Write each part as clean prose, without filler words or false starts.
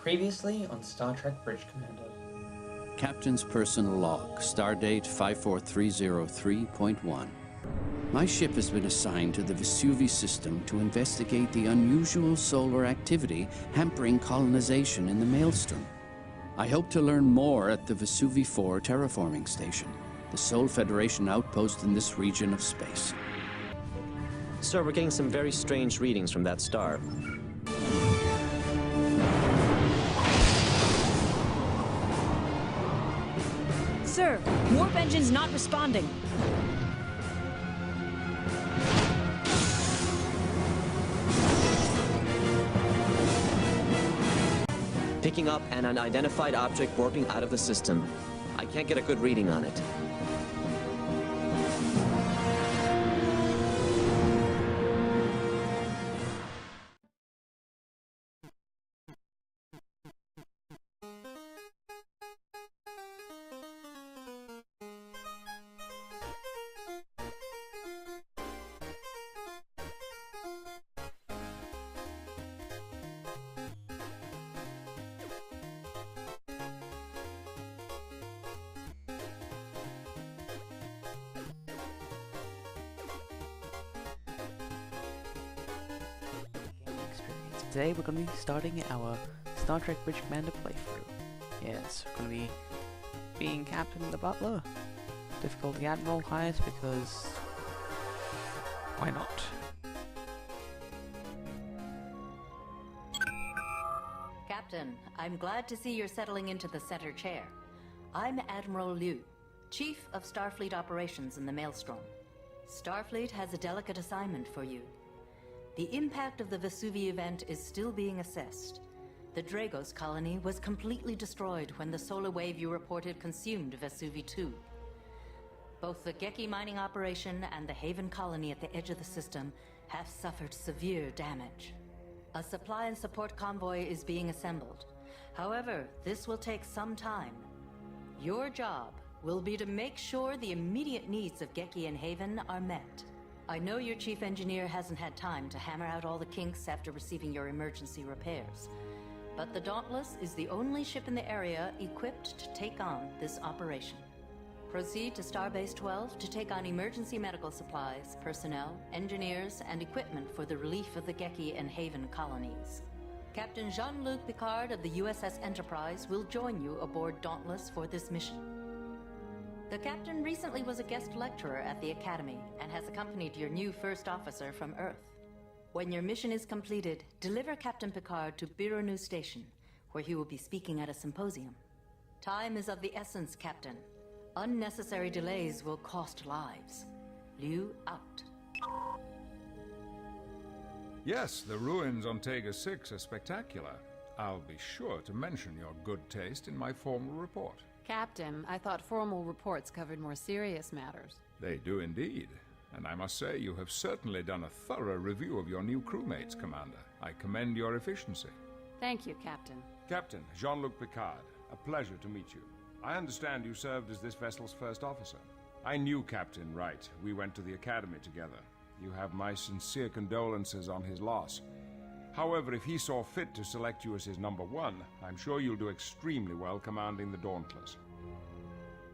Previously on Star Trek Bridge Commander. Captain's Personal Log, Stardate 54303.1. My ship has been assigned to the Vesuvi system to investigate the unusual solar activity hampering colonization in the Maelstrom. I hope to learn more at the Vesuvi 4 terraforming station, the sole Federation outpost in this region of space. Sir, we're getting some very strange readings from that star. Sir, warp engine's not responding. Picking up an unidentified object warping out of the system. I can't get a good reading on it. Today we're going to be starting our Star Trek Bridge Commander playthrough. Yes, we're going to be being Captain the Butler. Difficulty Admiral highest because... why not? Captain, I'm glad to see you're settling into the center chair. I'm Admiral Liu, Chief of Starfleet Operations in the Maelstrom. Starfleet has a delicate assignment for you. The impact of the Vesuvi event is still being assessed. The Dragos colony was completely destroyed when the solar wave you reported consumed Vesuvi 2. Both the Geki mining operation and the Haven colony at the edge of the system have suffered severe damage. A supply and support convoy is being assembled. However, this will take some time. Your job will be to make sure the immediate needs of Geki and Haven are met. I know your chief engineer hasn't had time to hammer out all the kinks after receiving your emergency repairs, but the Dauntless is the only ship in the area equipped to take on this operation. Proceed to Starbase 12 to take on emergency medical supplies, personnel, engineers, and equipment for the relief of the Geki and Haven colonies. Captain Jean-Luc Picard of the USS Enterprise will join you aboard Dauntless for this mission. The captain recently was a guest lecturer at the Academy and has accompanied your new first officer from Earth. When your mission is completed, deliver Captain Picard to Birunu Station, where he will be speaking at a symposium. Time is of the essence, Captain. Unnecessary delays will cost lives. Liu out. Yes, the ruins on Tega 6 are spectacular. I'll be sure to mention your good taste in my formal report. Captain, I thought formal reports covered more serious matters. They do indeed. And I must say you have certainly done a thorough review of your new crewmates, Commander. I commend your efficiency. Thank you, Captain. Captain Jean-Luc Picard, a pleasure to meet you. I understand you served as this vessel's first officer. I knew Captain Wright. We went to the Academy together. You have my sincere condolences on his loss. However, if he saw fit to select you as his number one, I'm sure you'll do extremely well commanding the Dauntless.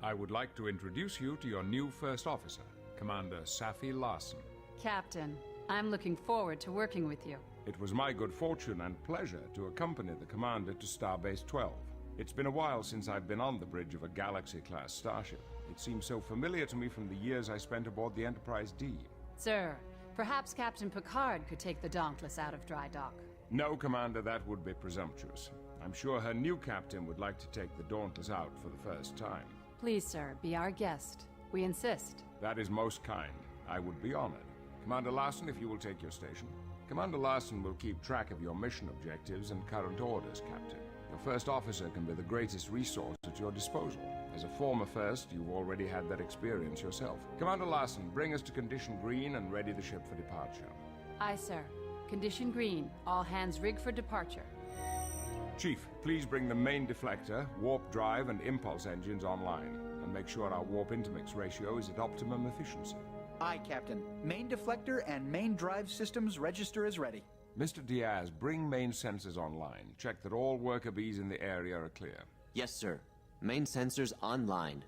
I would like to introduce you to your new first officer, Commander Safi Larson. Captain, I'm looking forward to working with you. It was my good fortune and pleasure to accompany the commander to Starbase 12. It's been a while since I've been on the bridge of a Galaxy-class starship. It seems so familiar to me from the years I spent aboard the Enterprise D. Sir, perhaps Captain Picard could take the Dauntless out of dry dock. No, Commander, that would be presumptuous. I'm sure her new captain would like to take the Dauntless out for the first time. Please, sir, be our guest. We insist. That is most kind. I would be honored. Commander Larson, if you will take your station. Commander Larson will keep track of your mission objectives and current orders, Captain. Your first officer can be the greatest resource at your disposal. As a former first, you've already had that experience yourself. Commander Larson, bring us to Condition Green and ready the ship for departure. Aye, sir. Condition green. All hands rig for departure. Chief, please bring the main deflector, warp drive, and impulse engines online, and make sure our warp intermix ratio is at optimum efficiency. Aye, Captain. Main deflector and main drive systems register as ready. Mr. Diaz, bring main sensors online. Check that all worker bees in the area are clear. Yes, sir. Main sensors online.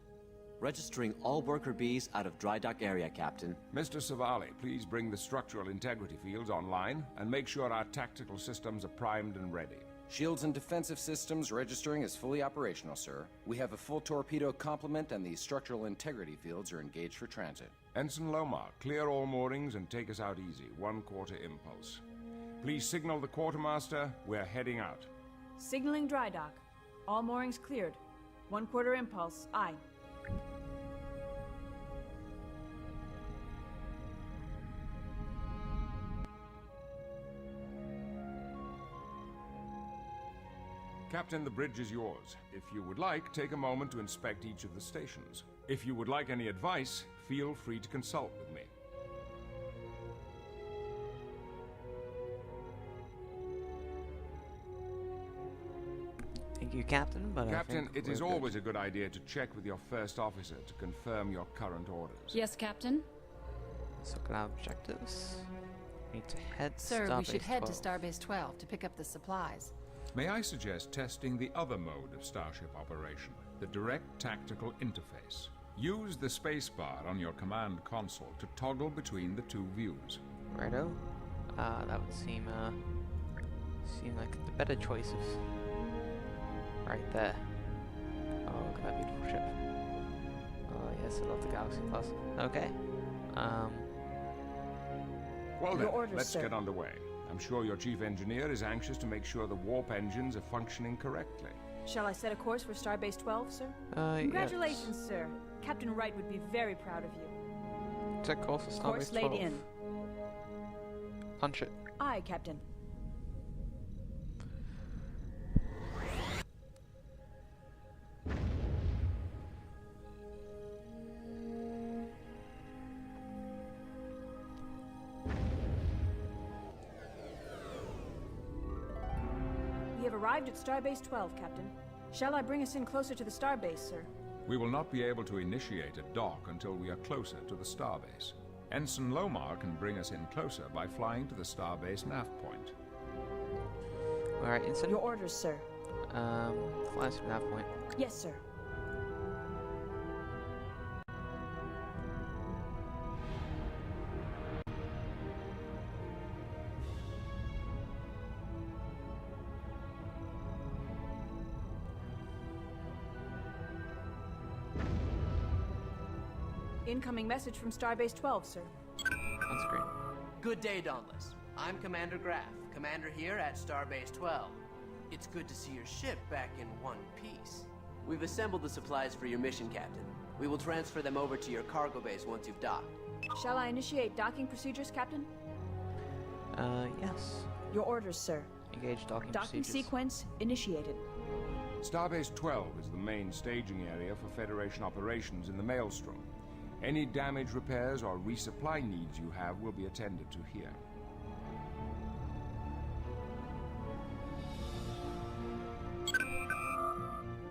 Registering all worker bees out of dry dock area, Captain. Mr. Savali, please bring the structural integrity fields online and make sure our tactical systems are primed and ready. Shields and defensive systems registering is fully operational, sir. We have a full torpedo complement and the structural integrity fields are engaged for transit. Ensign Lomar, clear all moorings and take us out easy. 1/4 impulse. Please signal the quartermaster. We're heading out. Signaling dry dock. All moorings cleared. 1/4 impulse. Aye. Captain, the bridge is yours. If you would like, take a moment to inspect each of the stations. If you would like any advice, feel free to consult with me. Thank you, Captain, but Captain, I think it is we're always good. a good idea to check with your first officer to confirm your current orders. Yes, Captain? So, look at our objectives. We need to head to Sir, we should Starbase head to 12. Starbase 12 to pick up the supplies. May I suggest testing the other mode of Starship operation, the direct tactical interface? Use the spacebar on your command console to toggle between the two views. Righto. That would seem like the better choice of right there. Oh, look at that beautiful ship. Oh yes, I love the Galaxy Plus. Okay. Well Your then, orders, let's sir. get underway. I'm sure your chief engineer is anxious to make sure the warp engines are functioning correctly. Shall I set a course for Starbase 12, sir? Yes. Congratulations, sir. Captain Wright would be very proud of you. Set course for Starbase Course 12. laid in. Punch it. Aye, Captain. We have arrived at Starbase 12, Captain. Shall I bring us in closer to the starbase, sir? We will not be able to initiate a dock until we are closer to the starbase. Ensign Lomar can bring us in closer by flying to the starbase nav point. Alright, Ensign. Your orders, sir. Fly us to nav point. Yes, sir. Incoming message from Starbase 12, sir. On screen. Good day, Dauntless. I'm Commander Graff, commander here at Starbase 12. It's good to see your ship back in one piece. We've assembled the supplies for your mission, Captain. We will transfer them over to your cargo base once you've docked. Shall I initiate docking procedures, Captain? Yes. Your orders, sir. Engage docking Docking procedures. sequence initiated. Starbase 12 is the main staging area for Federation operations in the Maelstrom. Any damage repairs or resupply needs you have will be attended to here.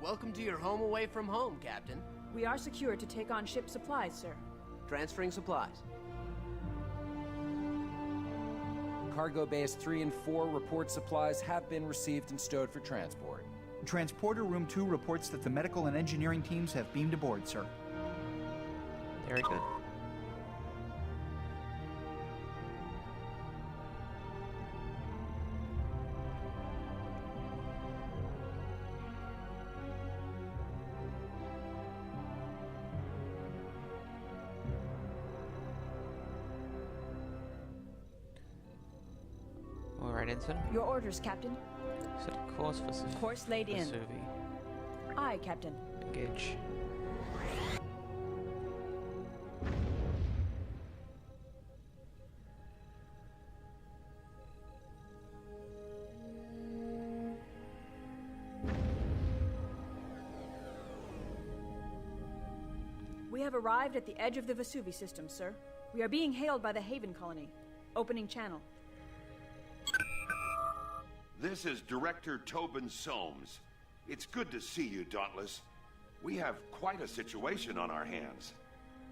Welcome to your home away from home, Captain. We are secure to take on ship supplies, sir. Transferring supplies. Cargo Bays 3 and 4 report supplies have been received and stowed for transport. Transporter Room 2 reports that the medical and engineering teams have beamed aboard, sir. Very good. Alright, Ensign. Your orders, Captain. Set a course for Course laid in. Vesuvi. Aye, Captain. Engage. We have arrived at the edge of the Vesuvi system, sir. We are being hailed by the Haven colony. Opening channel. This is Director Tobin Soames. It's good to see you, Dauntless. We have quite a situation on our hands.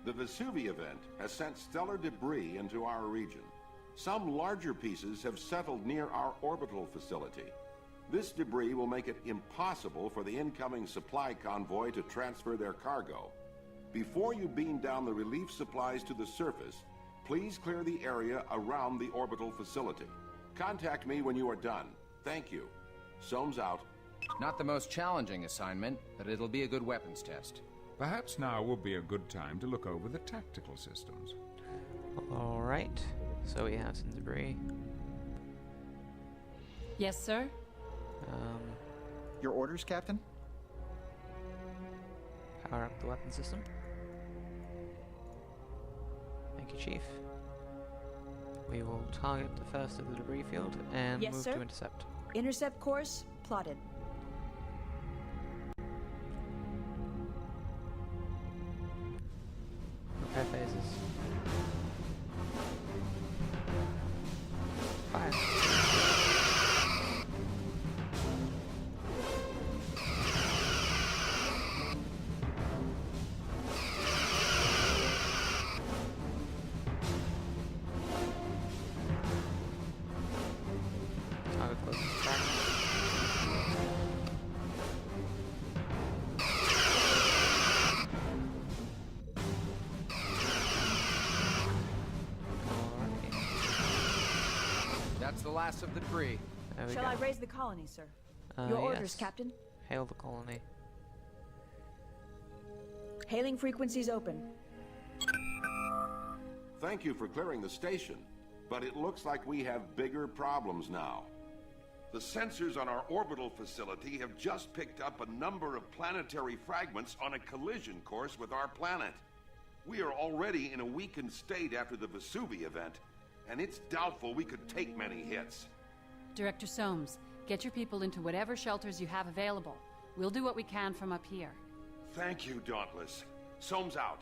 The Vesuvi event has sent stellar debris into our region. Some larger pieces have settled near our orbital facility. This debris will make it impossible for the incoming supply convoy to transfer their cargo. Before you beam down the relief supplies to the surface, please clear the area around the orbital facility. Contact me when you are done. Thank you. Soames out. Not the most challenging assignment, but it'll be a good weapons test. Perhaps now would be a good time to look over the tactical systems. Alright, so we have some debris. Yes, sir? Your orders, Captain? Power up the weapon system. Thank you, Chief. We will target the first of the debris field and Yes, move sir. to intercept. Intercept course plotted. Repair phases. Fire. Target close to fragment. That's the last of the debris. There we Shall go. I raise the colony, sir? Your orders, yes. Captain. Hail the colony. Hailing frequencies open. Thank you for clearing the station, but it looks like we have bigger problems now. The sensors on our orbital facility have just picked up a number of planetary fragments on a collision course with our planet. We are already in a weakened state after the Vesuvi event, and it's doubtful we could take many hits. Director Soames, get your people into whatever shelters you have available. We'll do what we can from up here. Thank you, Dauntless. Soames out.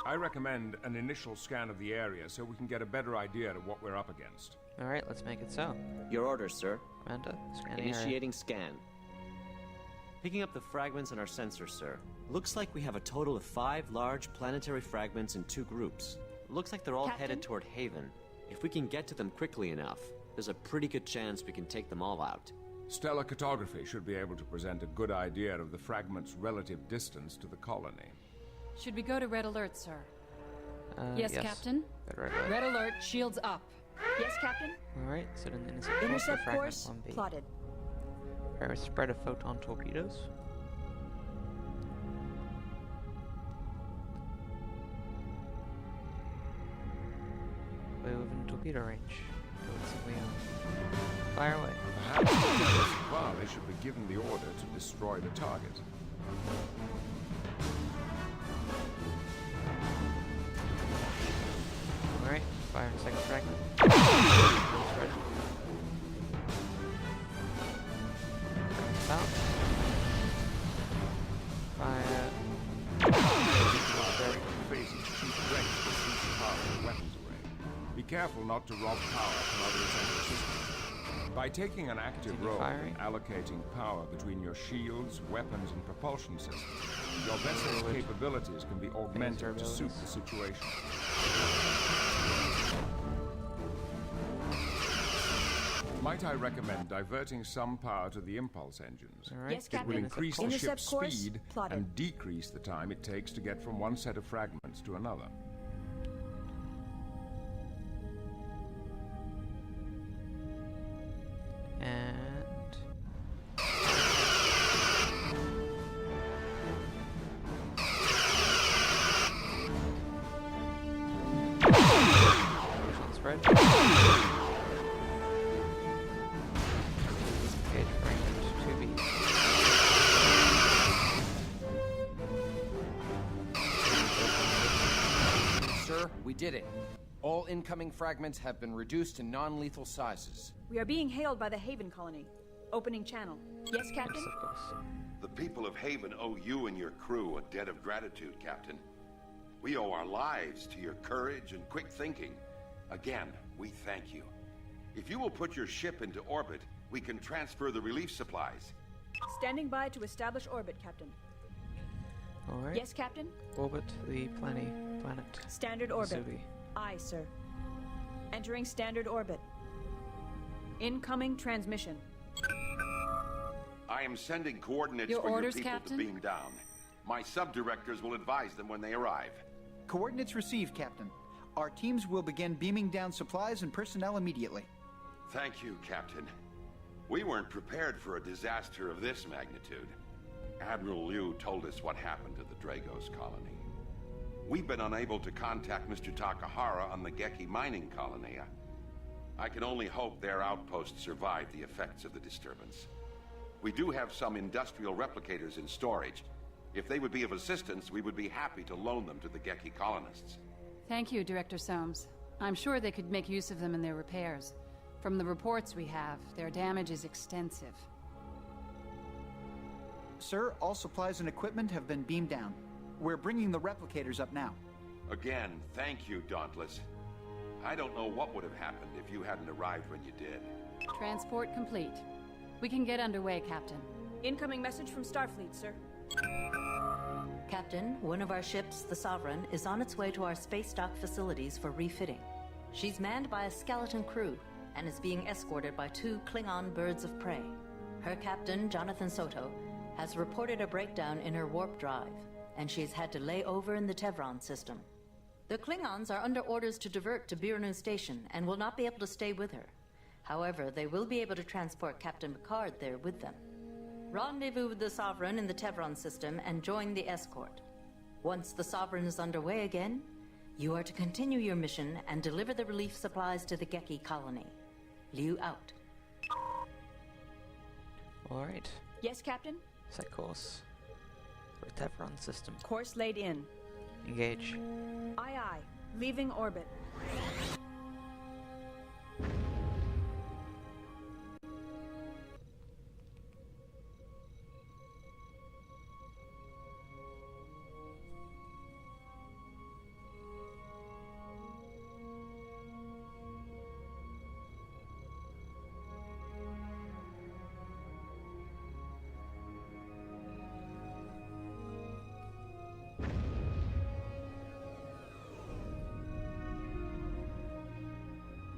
I recommend an initial scan of the area so we can get a better idea of what we're up against. Alright, let's make it so. Your orders, sir. Commander, scan the area. Initiating scan. Picking up the fragments on our sensor, sir. Looks like we have a total of 5 large planetary fragments in 2 groups. Looks like they're all Captain? headed toward Haven. If we can get to them quickly enough, there's a pretty good chance we can take them all out. Stellar cartography should be able to present a good idea of the fragment's relative distance to the colony. Should we go to red alert, sir? Yes, Captain? Red alert. Red alert, shields up. Yes, Captain. Alright, so then intercept course for Intercept fragment course 1B. plotted. Prepare a spread of photon torpedoes. We're within torpedo range. So we fire away. Perhaps as well, they should be given the order to destroy the target. Alright, fire in second fragment. Spread. Out. Fire. Phases chief ranks with each part of the weapons array. Be careful not to rob power from other essential systems. By taking an active Continue role firing. in allocating power between your shields, weapons, and propulsion systems, your vessel's Forward. capabilities can be augmented to suit the situation. Might I recommend diverting some power to the impulse engines? Alright, Yes, It will Captain. increase the Intercept ship's course speed plotted. and decrease the time it takes to get from one set of fragments to another. And spread. Gauge fragment 2B. Sir, we did it. All incoming fragments have been reduced to non-lethal sizes. We are being hailed by the Haven colony. Opening channel. Yes, Captain? Yes, of course. The people of Haven owe you and your crew a debt of gratitude, Captain. We owe our lives to your courage and quick thinking. Again, we thank you. If you will put your ship into orbit, we can transfer the relief supplies. Standing by to establish orbit, Captain. Alright. Yes, Captain? Orbit the planet. Standard orbit. Vesuvi. Aye, sir. Entering standard orbit. Incoming transmission. I am sending coordinates Your for orders, your people Captain? to beam down. My sub-directors will advise them when they arrive. Coordinates received, Captain. Our teams will begin beaming down supplies and personnel immediately. Thank you, Captain. We weren't prepared for a disaster of this magnitude. Admiral Liu told us what happened to the Dragos colony. We've been unable to contact Mr. Takahara on the Geki mining colony. I can only hope their outpost survived the effects of the disturbance. We do have some industrial replicators in storage. If they would be of assistance, we would be happy to loan them to the Geki colonists. Thank you, Director Soames. I'm sure they could make use of them in their repairs. From the reports we have, their damage is extensive. Sir, all supplies and equipment have been beamed down. We're bringing the replicators up now. Again, thank you, Dauntless. I don't know what would have happened if you hadn't arrived when you did. Transport complete. We can get underway, Captain. Incoming message from Starfleet, sir. Captain, one of our ships, the Sovereign, is on its way to our space dock facilities for refitting. She's manned by a skeleton crew and is being escorted by 2 Klingon birds of prey. Her captain, Jonathan Soto, has reported a breakdown in her warp drive, and she's had to lay over in the Tevron system. The Klingons are under orders to divert to Birnu Station and will not be able to stay with her. However, they will be able to transport Captain Picard there with them. Rendezvous with the Sovereign in the Tevron system and join the escort. Once the Sovereign is underway again, you are to continue your mission and deliver the relief supplies to the Geki colony. Liu out. Alright. Yes, Captain? Set course. For Tevron system. Course laid in. Engage. Aye, aye. Leaving orbit.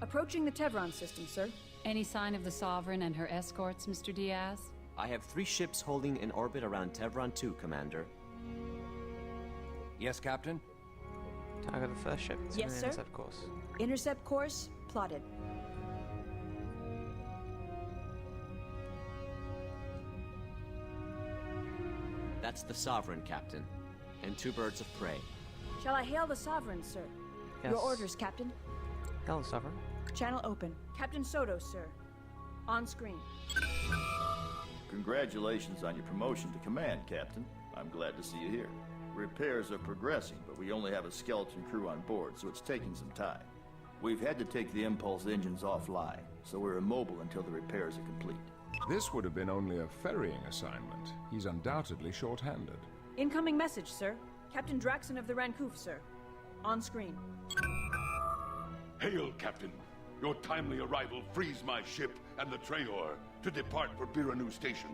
Approaching the Tevron system, sir. Any sign of the Sovereign and her escorts, Mr. Diaz? I have 3 ships holding in orbit around Tevron 2, Commander. Yes, Captain? Target the first ship. Yes, sir. Intercept course. Intercept course plotted. That's the Sovereign, Captain. And 2 birds of prey. Shall I hail the Sovereign, sir? Yes. Your orders, Captain. Hello, Sovereign. Channel open. Captain Soto, sir. On screen. Congratulations on your promotion to command, Captain. I'm glad to see you here. Repairs are progressing, but we only have a skeleton crew on board, so it's taking some time. We've had to take the impulse engines offline, so we're immobile until the repairs are complete. This would have been only a ferrying assignment. He's undoubtedly short-handed. Incoming message, sir. Captain Draxon of the Rancouf, sir. On screen. Hail, Captain. Your timely arrival frees my ship and the Trahor to depart for Biranu Station.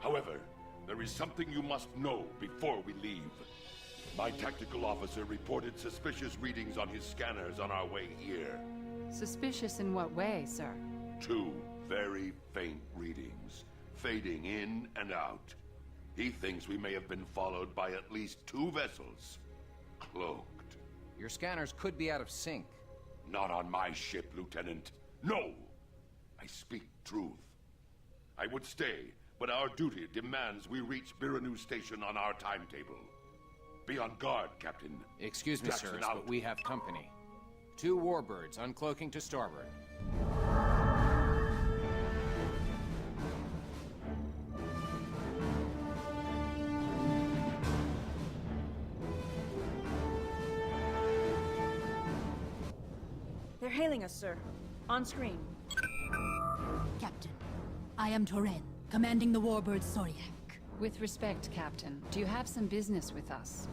However, there is something you must know before we leave. My tactical officer reported suspicious readings on his scanners on our way here. Suspicious in what way, sir? 2 very faint readings, fading in and out. He thinks we may have been followed by at least 2 vessels, cloaked. Your scanners could be out of sync. Not on my ship, Lieutenant. No! I speak truth. I would stay, but our duty demands we reach Biranu Station on our timetable. Be on guard, Captain. Excuse me, Jackson sirs, out. but we have company. 2 warbirds uncloaking to starboard. They're hailing us, sir. On screen. Captain, I am Toren, commanding the warbird Soriak. With respect, Captain, do you have some business with us?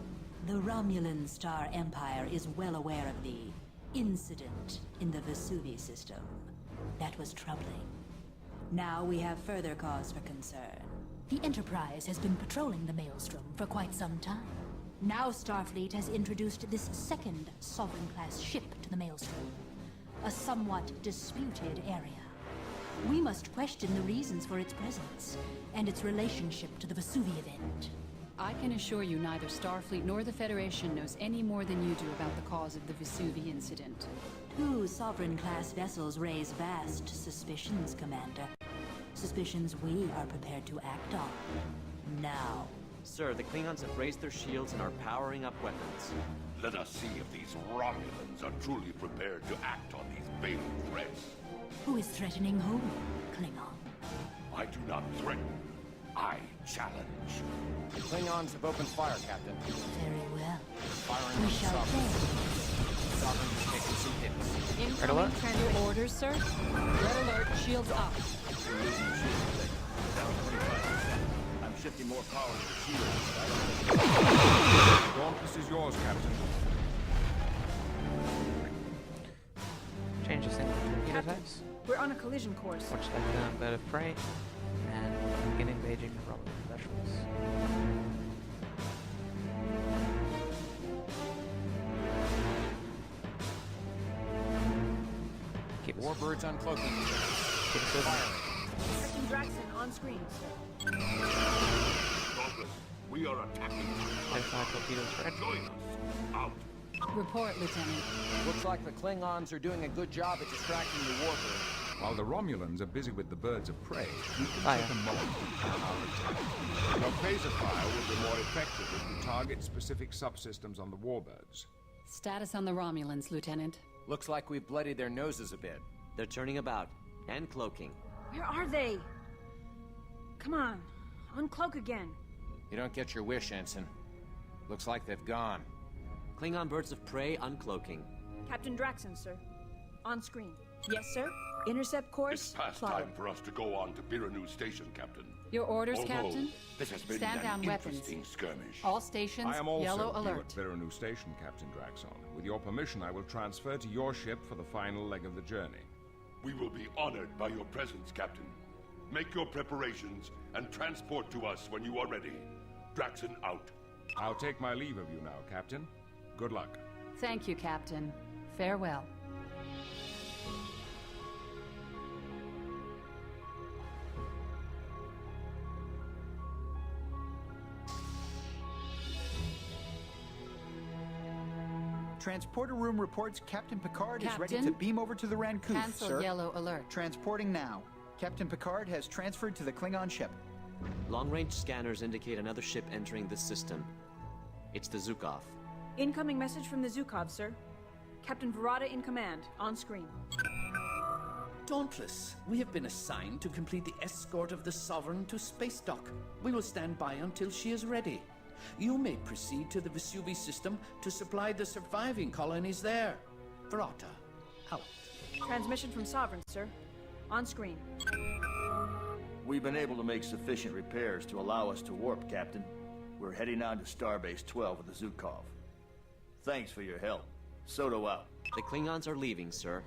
The Romulan Star Empire is well aware of the incident in the Vesuvi system. That was troubling. Now we have further cause for concern. The Enterprise has been patrolling the Maelstrom for quite some time. Now Starfleet has introduced this second Sovereign-class ship to the Maelstrom. a somewhat disputed area. We must question the reasons for its presence and its relationship to the Vesuvi event. I can assure you neither Starfleet nor the Federation knows any more than you do about the cause of the Vesuvi incident. 2 Sovereign-class vessels raise vast suspicions, Commander. Suspicions we are prepared to act on. Now. Sir, the Klingons have raised their shields and are powering up weapons. Let us see if these Romulans are truly prepared to act on these veiled threats. Who is threatening whom, Klingon? I do not threaten. I challenge. The Klingons have opened fire, Captain. Very well. Firing We on the shall Sovereign. see. Sovereign has taken some hits. Incoming transport orders, sir. Red alert, shields up. We're losing shields. Down 25%. I'm shifting more power to the shield. Dauntless is yours, Captain. Change this thing to torpedo types. We're on a collision course. Watch that bird of prey. And begin engaging the Romulan vessels. Keep Warbirds uncloaking. Keep it Captain Draxon on screen, sir. Dauntless, we are attacking. Identify torpedoes red. Join us. Out. Report, Lieutenant. Looks like the Klingons are doing a good job at distracting the warbird. While the Romulans are busy with the birds of prey, we can Fire. take a moment to plan our attack. Your phaser fire will be more effective if we target specific subsystems on the warbirds. Status on the Romulans, Lieutenant. Looks like we've bloodied their noses a bit. They're turning about and cloaking. Where are they? Come on, uncloak again. You don't get your wish, Ensign. Looks like they've gone. Klingon birds of prey uncloaking. Captain Draxon, sir. On screen. Yes, sir. Intercept course. It's past plotted. time for us to go on to Biranu Station, Captain. Your orders, Although Captain? This has been Stand an down interesting weapons. skirmish. All stations, I am also yellow due alert. at Biranu Station, Captain Draxon. With your permission, I will transfer to your ship for the final leg of the journey. We will be honored by your presence, Captain. Make your preparations and transport to us when you are ready. Draxon out. I'll take my leave of you now, Captain. Good luck. Thank you, Captain. Farewell. Transporter room reports Captain Picard is ready to Captain? beam over to the Rancouth, Cancel sir. yellow alert. Transporting now. Captain Picard has transferred to the Klingon ship. Long-range scanners indicate another ship entering this system. It's the Zukov. Incoming message from the Zukov, sir. Captain Verada in command. On screen. Dauntless, we have been assigned to complete the escort of the Sovereign to space dock. We will stand by until she is ready. You may proceed to the Vesuvi system to supply the surviving colonies there. Verata, out. Transmission from Sovereign, sir. On screen. We've been able to make sufficient repairs to allow us to warp, Captain. We're heading on to Starbase 12 with the Zukov. Thanks for your help. Soto out. The Klingons are leaving, sir.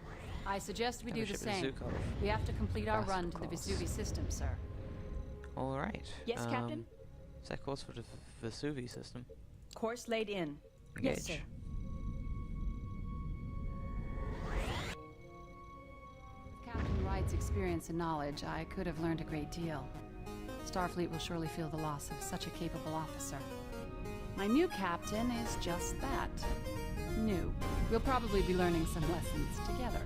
I suggest we do the Ship is same. Zukov. We have to complete our Fast run to the course. Vesuvi system, sir. Alright. Yes, Captain? Set course for the Vesuvi system. Course laid in. Yes, sir. Engage. With Captain Wright's experience and knowledge, I could have learned a great deal. Starfleet will surely feel the loss of such a capable officer. My new captain is just that. New. We'll probably be learning some lessons together.